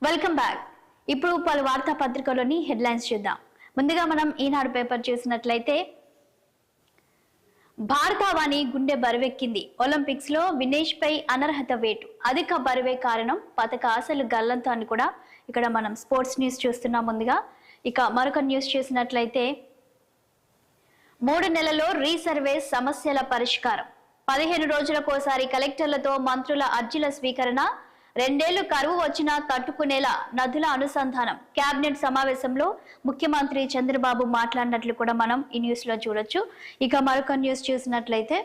Welcome back. ఇప్పుడు పలు వార్తా పత్రికలోని హెడ్లైన్స్ చూద్దాం. ముందుగా మనం ఈనాడు పేపర్ చూసినట్లయితే భారతావాణి గుండె బరువెక్కింది. ఒలింపిక్స్ లో వినేష్ పై అనర్హత వేటు. అధిక బరువే కారణం, పతక ఆశలు గల్లంతా అని కూడా ఇక్కడ మనం స్పోర్ట్స్ న్యూస్ చూస్తున్నాం. ముందుగా ఇక మరొక న్యూస్ చూసినట్లయితే 3 నెలల్లో రీసర్వే సమస్యల పరిష్కారం. 15 రోజులకోసారి కలెక్టర్లతో మంత్రుల అర్జీల స్వీకరణ. 2 ఏళ్లు కరువు వచ్చినా తట్టుకునేలా నదుల అనుసంధానం. కేబినెట్ సమావేశంలో ముఖ్యమంత్రి చంద్రబాబు మాట్లాడినట్లు కూడా మనం ఈ న్యూస్ లో చూడొచ్చు. ఇక మరొక న్యూస్ చూసినట్లయితే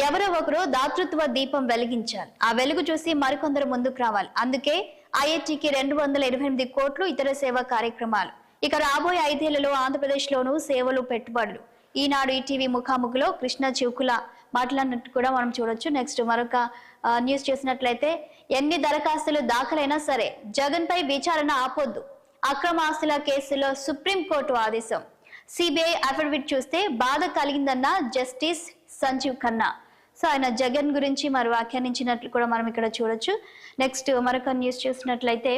ఎవరో ఒకరు దాతృత్వ దీపం వెలిగించాలి. ఆ వెలుగు చూసి మరికొందరు ముందుకు రావాలి. అందుకే ఐఐటికి 228 కోట్లు, ఇతర సేవా కార్యక్రమాలు. ఇక రాబోయే 5 ఏళ్లలో ఆంధ్రప్రదేశ్ లోను సేవలు, పెట్టుబడులు. ఈనాడు ఈటీవీ ముఖాముఖిలో కృష్ణ చివుకుల మాట్లాడినట్టు కూడా మనం చూడొచ్చు. నెక్స్ట్ మరొక న్యూస్ చూసినట్లయితే ఎన్ని దరఖాస్తులు దాఖలైనా సరే జగన్ పై విచారణ ఆపొద్దు. అక్రమ ఆస్తుల కేసులో సుప్రీంకోర్టు ఆదేశం. సిబిఐ అఫిడవిట్ చూస్తే బాధ కలిగిందన్న జస్టిస్ సంజీవ్ ఖన్నా. సో ఆయన జగన్ గురించి మరి వ్యాఖ్యానించినట్లు కూడా మనం ఇక్కడ చూడొచ్చు. నెక్స్ట్ మరొక న్యూస్ చూసినట్లయితే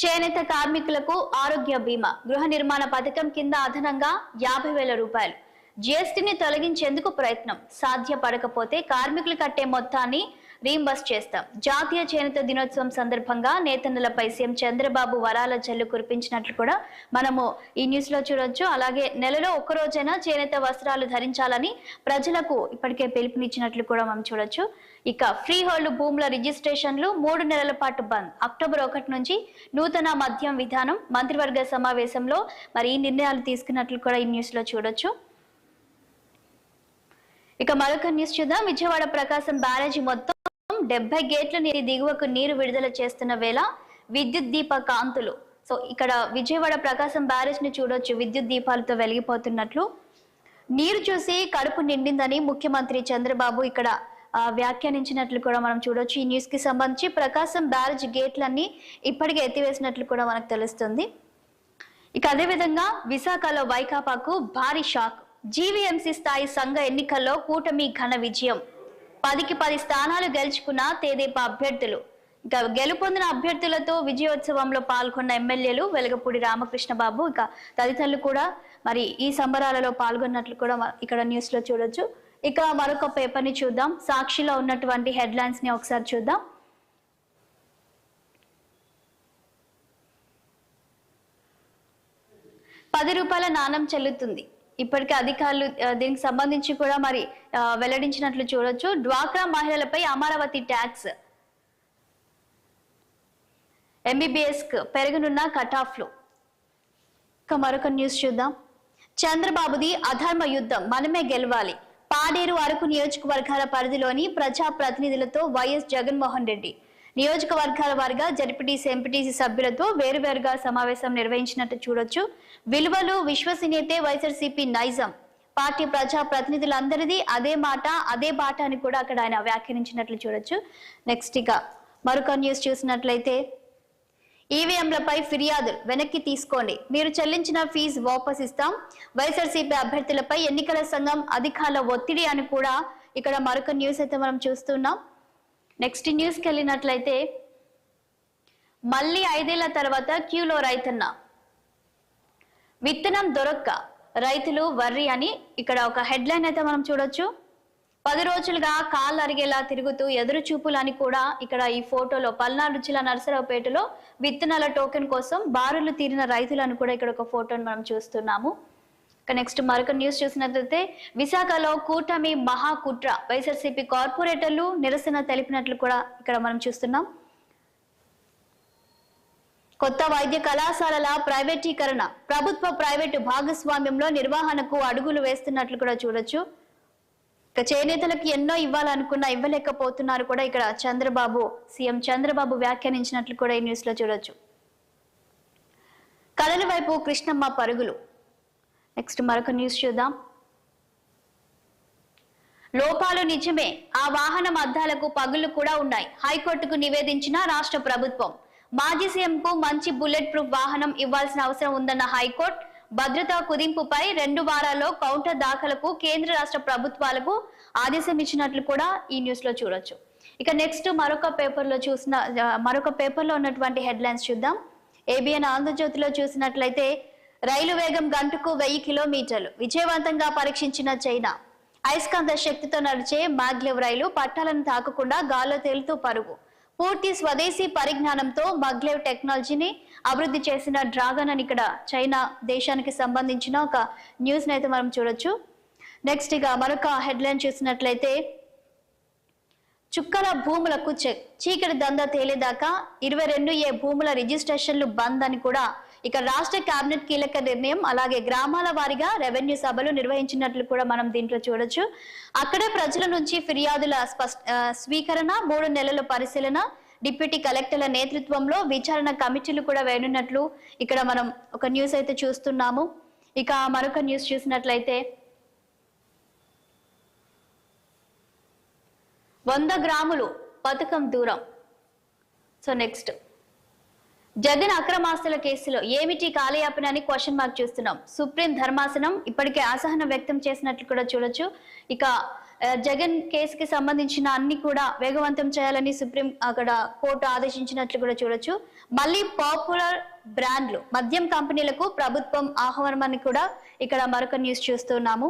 చేనేత కార్మికులకు ఆరోగ్య బీమా. గృహ నిర్మాణ పథకం కింద అదనంగా 50,000 రూపాయలు. జిఎస్టీని తొలగించేందుకు ప్రయత్నం. సాధ్యపడకపోతే కార్మికులు కట్టే మొత్తాన్ని రీంబర్స్ చేస్తాం. జాతీయ చేనేత దినోత్సవం సందర్భంగా నేతన్నలపై సీఎం చంద్రబాబు వరాల జల్లు కురిపించినట్లు కూడా మనము ఈ న్యూస్ లో చూడొచ్చు. అలాగే నెలలో ఒక్కరోజైనా చేనేత వస్త్రాలు ధరించాలని ప్రజలకు ఇప్పటికే పిలుపునిచ్చినట్లు కూడా మనం చూడొచ్చు. ఇక ఫ్రీ హోల్డ్ భూముల రిజిస్ట్రేషన్లు 3 నెలల పాటు బంద్. అక్టోబర్ 1 నుంచి నూతన మద్యం విధానం. మంత్రివర్గ సమావేశంలో మరి ఈ నిర్ణయాలు తీసుకున్నట్లు కూడా ఈ న్యూస్ లో చూడొచ్చు. ఇక మరొక న్యూస్ చూద్దాం. విజయవాడ ప్రకాశం బ్యారేజీ మొత్తం 70 గేట్ల నీరు దిగువకు నీరు విడుదల చేస్తున్న వేళ విద్యుత్ దీప కాంతులు. సో ఇక్కడ విజయవాడ ప్రకాశం బ్యారేజ్ ని చూడొచ్చు, విద్యుత్ దీపాలతో వెలిగిపోతున్నట్లు. నీరు చూసి కడుపు నిండిందని ముఖ్యమంత్రి చంద్రబాబు ఇక్కడ వ్యాఖ్యానించినట్లు కూడా మనం చూడొచ్చు. ఈ న్యూస్ కి సంబంధించి ప్రకాశం బ్యారేజ్ గేట్లన్నీ ఇప్పటికే ఎత్తివేసినట్లు కూడా మనకు తెలుస్తుంది. ఇక అదేవిధంగా విశాఖలో వైకాపాకు భారీ షాక్. జీవీఎంసీ స్థాయి సంఘ ఎన్నికల్లో కూటమి ఘన విజయం. 10కి 10 స్థానాలు గెలుచుకున్న తెదేపా అభ్యర్థులు. ఇక గెలుపొందిన అభ్యర్థులతో విజయోత్సవంలో పాల్గొన్న ఎమ్మెల్యేలు వెలగపూడి రామకృష్ణబాబు ఇక తదితరులు కూడా మరి ఈ సంబరాలలో పాల్గొన్నట్లు కూడా ఇక్కడ న్యూస్ లో చూడొచ్చు. ఇక మరొక పేపర్ ని చూద్దాం. సాక్షిలో ఉన్నటువంటి హెడ్లైన్స్ ని ఒకసారి చూద్దాం. ₹10 నాణం చెల్లుతుంది. ఇప్పటికే అధికారులు దీనికి సంబంధించి కూడా మరి వెల్లడించినట్లు చూడొచ్చు. డ్వాక్రా మహిళలపై అమరావతి ట్యాక్స్. ఎంబీబీఎస్ పెరగనున్న కటాఫ్లు. ఇక మరొక న్యూస్ చూద్దాం. చంద్రబాబుది అధర్మ యుద్ధం, మనమే గెలవాలి. పాడేరు, అరకు నియోజకవర్గాల పరిధిలోని ప్రజా ప్రతినిధులతో వైఎస్ జగన్మోహన్ రెడ్డి నియోజకవర్గాల వారిగా జడ్పీటీసీ, ఎంపీటీసీ సభ్యులతో వేరువేరుగా సమావేశం నిర్వహించినట్టు చూడొచ్చు. విలువలు, విశ్వసనీయతే వైఎస్ఆర్సీపీ నైజం. పార్టీ ప్రజా ప్రతినిధులందరిది అదే మాట, అదే బాట అని కూడా అక్కడ ఆయన వ్యాఖ్యానించినట్లు చూడొచ్చు. నెక్స్ట్ ఇక మరొక న్యూస్ చూసినట్లయితే ఈవీఎంలపై ఫిర్యాదులు వెనక్కి తీసుకోండి, మీరు చెల్లించిన ఫీజు వాపస్ ఇస్తాం. వైఎస్ఆర్సీపీ అభ్యర్థులపై ఎన్నికల సంఘం అధికారుల ఒత్తిడి అని కూడా ఇక్కడ మరొక న్యూస్ అయితే మనం చూస్తున్నాం. నెక్స్ట్ న్యూస్కి వెళ్ళినట్లయితే మళ్ళీ 5 ఏళ్ల తర్వాత క్యూలో రైతన్న. విత్తనం దొరక్క రైతులు వర్రి అని ఇక్కడ ఒక హెడ్లైన్ అయితే మనం చూడొచ్చు. 10 రోజులుగా కాళ్ళు అరిగేలా తిరుగుతూ ఎదురు చూపులు అని కూడా ఇక్కడ ఈ ఫోటోలో పల్నాడు జిల్లా నరసరావుపేటలో విత్తనాల టోకెన్ కోసం బారులు తీరిన రైతులను కూడా ఇక్కడ ఒక ఫోటోను మనం చూస్తున్నాము. నెక్స్ట్ మరొక న్యూస్ చూసినట్లయితే విశాఖలో కూటమి మహాకుట్ర. వైఎస్ఆర్సీపీ కార్పొరేటర్లు నిరసన తెలిపినట్లు కూడా ఇక్కడ మనం చూస్తున్నాం. కొత్త వైద్య కళాశాలల ప్రైవేటీకరణ, ప్రభుత్వ ప్రైవేటు భాగస్వామ్యంలో నిర్వహణకు అడుగులు వేస్తున్నట్లు కూడా చూడొచ్చు. ఇక చేనేతలకు ఎన్నో ఇవ్వాలనుకున్నా ఇవ్వలేకపోతున్నారు కూడా ఇక్కడ సీఎం చంద్రబాబు వ్యాఖ్యానించినట్లు కూడా ఈ న్యూస్ లో చూడొచ్చు. కళల వైపు కృష్ణమ్మ పరుగులు. నెక్స్ట్ మరొక న్యూస్ చూద్దాం. లోపాలు నిజమే, ఆ వాహనం అద్దాలకు పగుళ్లు కూడా ఉన్నాయి. హైకోర్టుకు నివేదించిన రాష్ట్ర ప్రభుత్వం. మాజీ సీఎంకు మంచి బుల్లెట్ ప్రూఫ్ వాహనం ఇవ్వాల్సిన అవసరం ఉందన్న హైకోర్టు. భద్రతా కుదింపుపై 2 వారాల్లో కౌంటర్ దాఖలకు కేంద్ర రాష్ట్ర ప్రభుత్వాలకు ఆదేశం ఇచ్చినట్లు కూడా ఈ న్యూస్ లో చూడొచ్చు. ఇక నెక్స్ట్ మరొక పేపర్లో ఉన్నటువంటి హెడ్లైన్స్ చూద్దాం. ఏబిఎన్ ఆంధ్రజ్యోతిలో చూసినట్లయితే రైలు వేగం గంటకు 1000 కిలోమీటర్లు విజయవంతంగా పరీక్షించిన చైనా. అయస్కాంత శక్తితో నడిచే మాగ్లెవ్ రైలు పట్టాలను తాకకుండా గాల్లో తేలుతూ పరుగు. పూర్తి స్వదేశీ పరిజ్ఞానంతో మగ్లెవ్ టెక్నాలజీని అభివృద్ధి చేసిన డ్రాగన్ అని ఇక్కడ చైనా దేశానికి సంబంధించిన ఒక న్యూస్ అయితే మనం చూడొచ్చు. నెక్స్ట్ ఇక మరొక హెడ్లైన్ చూసినట్లయితే చుక్కల భూములకు చెక్, చీకటి దందా తేలేదాకా 22A భూముల రిజిస్ట్రేషన్లు బంద్ అని కూడా ఇక రాష్ట్ర కేబినెట్ కీలక నిర్ణయం. అలాగే గ్రామాల వారీగా రెవెన్యూ సభలు నిర్వహించినట్లు కూడా మనం దీంట్లో చూడొచ్చు. అక్కడే ప్రజల నుంచి ఫిర్యాదుల స్వీకరణ, 3 నెలల పరిశీలన, డిప్యూటీ కలెక్టర్ల నేతృత్వంలో విచారణ కమిటీలు కూడా వేయనున్నట్లు ఇక్కడ మనం ఒక న్యూస్ అయితే చూస్తున్నాము. ఇక మరొక న్యూస్ చూసినట్లయితే 100 గ్రాములు పథకం దూరం. సో నెక్స్ట్ జగన్ అక్రమాస్తుల కేసులో ఏమిటి కాలయాపన అని క్వశ్చన్ మార్క్ చూస్తున్నాం. సుప్రీం ధర్మాసనం ఇప్పటికే అసహనం వ్యక్తం చేసినట్లు కూడా చూడొచ్చు. ఇక జగన్ కేసుకి సంబంధించిన అన్ని కూడా వేగవంతం చేయాలని సుప్రీం అక్కడ కోర్టు ఆదేశించినట్లు కూడా చూడొచ్చు. మళ్ళీ పాపులర్ బ్రాండ్లు మద్యం కంపెనీలకు ప్రభుత్వం ఆహ్వానం అని కూడా ఇక్కడ మరొక న్యూస్ చూస్తున్నాము.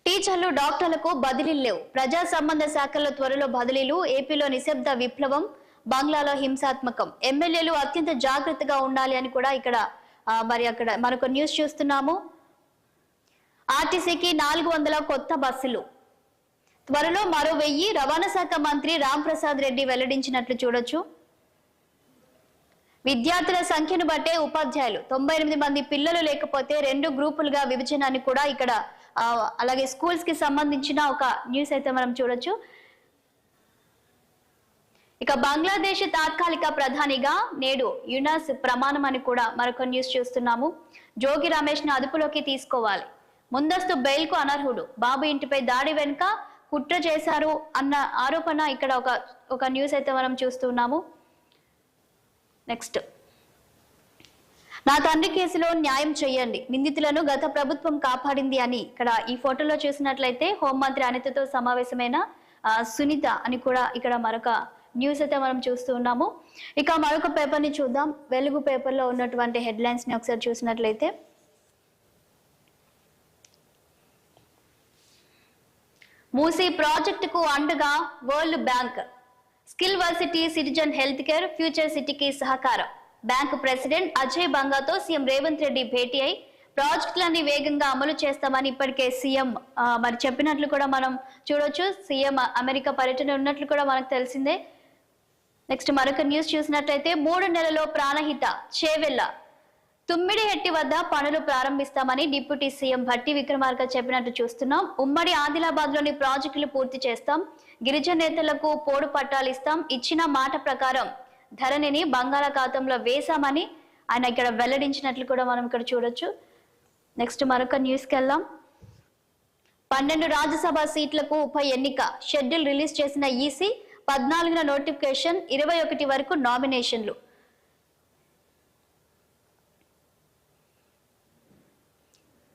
టీచర్లు, డాక్టర్లకు బదిలీలు లేవు. ప్రజా సంబంధ శాఖల్లో త్వరలో బదిలీలు. ఏపీలో నిశ్శబ్ద విప్లవం, బంగ్లాలో హింసాత్మకం. ఎమ్మెల్యేలు అత్యంత జాగ్రత్తగా ఉండాలి అని కూడా ఇక్కడ అక్కడ మరొక న్యూస్ చూస్తున్నాము. ఆర్టీసీకి 400 కొత్త బస్సులు, త్వరలో మరో 1000. రవాణా శాఖ మంత్రి రాంప్రసాద్ రెడ్డి వెల్లడించినట్లు చూడొచ్చు. విద్యార్థుల సంఖ్యను బట్టే ఉపాధ్యాయులు, 98 మంది పిల్లలు లేకపోతే 2 గ్రూపులుగా విభజన అని కూడా ఇక్కడ అలాగే స్కూల్స్ కి సంబంధించిన ఒక న్యూస్ అయితే మనం చూడొచ్చు. ఇక బంగ్లాదేశ్ తాత్కాలిక ప్రధానిగా నేడు యునాస్ ప్రమాణం అని కూడా మరొక న్యూస్ చూస్తున్నాము. జోగి రమేష్ ను అదుపులోకి తీసుకోవాలి, ముందస్తు బెయిల్ కు అనర్హుడు. బాబు ఇంటిపై దాడి వెనుక కుట్ర చేశారు అన్న ఆరోపణ ఇక్కడ ఒక న్యూస్ అయితే మనం చూస్తున్నాము. నెక్స్ట్ నా తండ్రి కేసులో న్యాయం చేయండి, నిందితులను గత ప్రభుత్వం కాపాడింది అని ఇక్కడ ఈ ఫోటోలో చూసినట్లయితే హోంమంత్రి అనితతో సమావేశమైన సునీత అని కూడా ఇక్కడ మరొక న్యూస్ అయితే మనం చూస్తూ ఉన్నాము. ఇక మరొక పేపర్ ని చూద్దాం. వెలుగు పేపర్ లో ఉన్నటువంటి హెడ్లైన్స్ ని ఒకసారి చూసినట్లయితే మూసీ ప్రాజెక్టుకు అండగా World Bank, skill varsity, citizen health care, future సిటీకి సహకారం. బ్యాంకు ప్రెసిడెంట్ అజయ్ బంగాతో సీఎం రేవంత్ రెడ్డి భేటీ అయి ప్రాజెక్టులన్నీ వేగంగా అమలు చేస్తామని ఇప్పటికే సీఎం మరి చెప్పినట్లు కూడా మనం చూడొచ్చు. సీఎం అమెరికా పర్యటన ఉన్నట్లు కూడా మనకు తెలిసిందే. నెక్స్ట్ మరొక న్యూస్ చూసినట్లయితే 3 నెలల్లో ప్రాణహిత చేవెళ్ల తుమ్మిడిహెట్టి వద్ద పనులు ప్రారంభిస్తామని డిప్యూటీ సీఎం భట్టి విక్రమార్క చెప్పినట్టు చూస్తున్నాం. ఉమ్మడి ఆదిలాబాద్ లోని ప్రాజెక్టులు పూర్తి చేస్తాం, గిరిజన నేతలకు పోడు పట్టాలు ఇస్తాం, ఇచ్చిన మాట ప్రకారం ధరణిని బంగాళాఖాతంలో వేశామని ఆయన ఇక్కడ వెల్లడించినట్లు కూడా మనం ఇక్కడ చూడొచ్చు. నెక్స్ట్ మరొక న్యూస్కి వెళ్దాం. 12 రాజ్యసభ సీట్లకు ఉప ఎన్నిక షెడ్యూల్ రిలీజ్ చేసిన ఈసీ, 14న నోటిఫికేషన్, 21 వరకు నామినేషన్లు.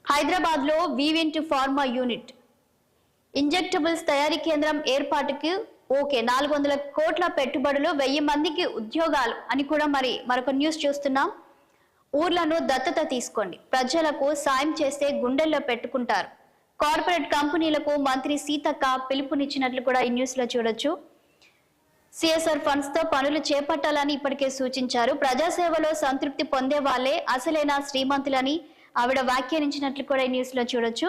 హైదరాబాద్ లో వివింట్ ఫార్మా యూనిట్, ఇంజెక్టబుల్స్ తయారీ కేంద్రం ఏర్పాటుకి ఓకే, 400 కోట్ల పెట్టుబడులు, 1000 మందికి ఉద్యోగాలు అని కూడా మరొక న్యూస్ చూస్తున్నాం. ఊర్లను దత్తత తీసుకోండి, ప్రజలకు సాయం చేస్తే గుండెల్లో పెట్టుకుంటారు. కార్పొరేట్ కంపెనీలకు మంత్రి సీతక్క పిలుపునిచ్చినట్లు కూడా ఈ న్యూస్ లో చూడొచ్చు. సిఎస్ఆర్ ఫండ్స్ తో పనులు చేపట్టాలని ఇప్పటికే సూచించారు. ప్రజాసేవలో సంతృప్తి పొందే వాళ్ళే అసలైన శ్రీమంతులని ఆవిడ వ్యాఖ్యానించినట్లు కూడా ఈ న్యూస్ లో చూడొచ్చు.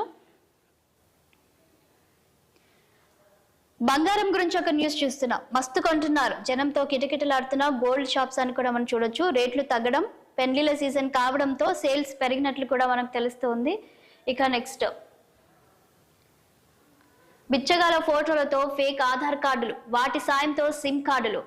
బంగారం గురించి ఒక న్యూస్ చూస్తున్నాం. మస్తు కొంటున్నారు, జనంతో కిటకిటలాడుతున్న గోల్డ్ షాప్స్ అని కూడా మనం చూడొచ్చు. రేట్లు తగ్గడం, పెళ్లిళ్ల సీజన్ కావడంతో సేల్స్ పెరిగినట్లు కూడా మనకు తెలుస్తుంది. ఇక నెక్స్ట్ బిచ్చగాల ఫోటోలతో ఫేక్ ఆధార్ కార్డులు, వాటి సాయంతో సిమ్ కార్డులు,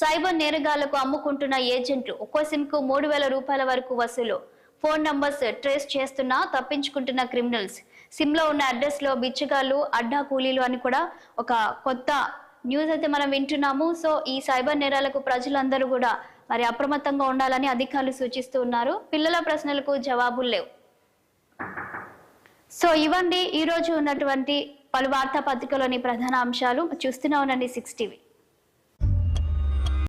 సైబర్ నేరగాళ్లకు అమ్ముకుంటున్న ఏజెంట్లు, ఒక్కో సిమ్ కు 3000 రూపాయల వరకు వసూలు. ఫోన్ నంబర్స్ ట్రేస్ చేస్తున్నా తప్పించుకుంటున్న క్రిమినల్స్. సిమ్ లో ఉన్న అడ్రస్ లో బిచ్చగాళ్ళు, అడ్డా కూలీలు అని కూడా ఒక కొత్త న్యూస్ అయితే మనం వింటున్నాము. సో ఈ సైబర్ నేరాలకు ప్రజలందరూ కూడా అప్రమత్తంగా ఉండాలని అధికారులు సూచిస్తూ ఉన్నారు. పిల్లల ప్రశ్నలకు జవాబులు లేవు. సో ఇవండి ఈ రోజు ఉన్నటువంటి పలు వార్తాపత్రికలోని ప్రధాన అంశాలు చూస్తూనే ఉండండి 6 టీవీ.